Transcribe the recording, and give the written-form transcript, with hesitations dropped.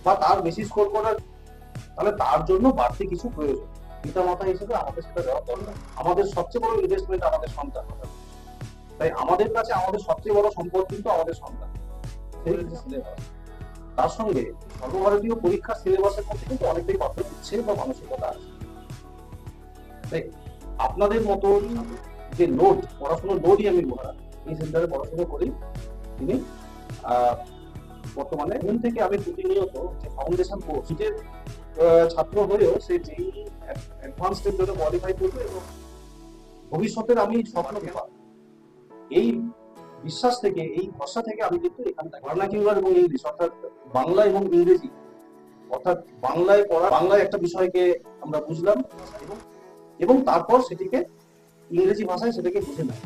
বা তার বেশি স্কোর করার, তাহলে তার জন্য বাড়তি কিছু প্রয়োজন। পিতা মাতা হিসেবে আমাদের সেটা দেওয়া দরকার। আমাদের সবচেয়ে বড় ইনভেস্টমেন্ট আমাদের সন্তান। তাই আমাদের কাছে আমাদের সবচেয়ে বড় সম্পদ কিন্তু আমাদের সন্তান। সেই সিলেবাস, তার সঙ্গে সর্বভারতীয় পরীক্ষার সিলেবাসের মধ্যে কিন্তু অনেকটাই পার্থক্য হচ্ছে বা মানসিকতা আছে। তাই আপনাদের মতো যে লোড, পড়াশোনার লোডই আমি বলা, এই সেন্টারে পড়াশোনা করি তিনি বর্তমানে ঘুম থেকে আমি প্রতিনিয়ত যে ফাউন্ডেশন কোর্স এর ছাত্র হয়েও সে যেই অ্যাডভান্সড এর জন্য কোয়ালিফাই করবে এবং ভবিষ্যতের আমি স্বপ্ন পেলাম, এই বিশ্বাস থেকে, এই ভরসা থেকে আমি কিন্তু এখানে ভার্নাকিউলার এবং ইংলিশ অর্থাৎ বাংলা এবং ইংরেজি, অর্থাৎ বাংলায় পড়া, বাংলায় একটা বিষয়কে আমরা বুঝলাম এবং তারপর সেটিকে ইংরেজি ভাষায় সেটাকে বুঝে নেয়।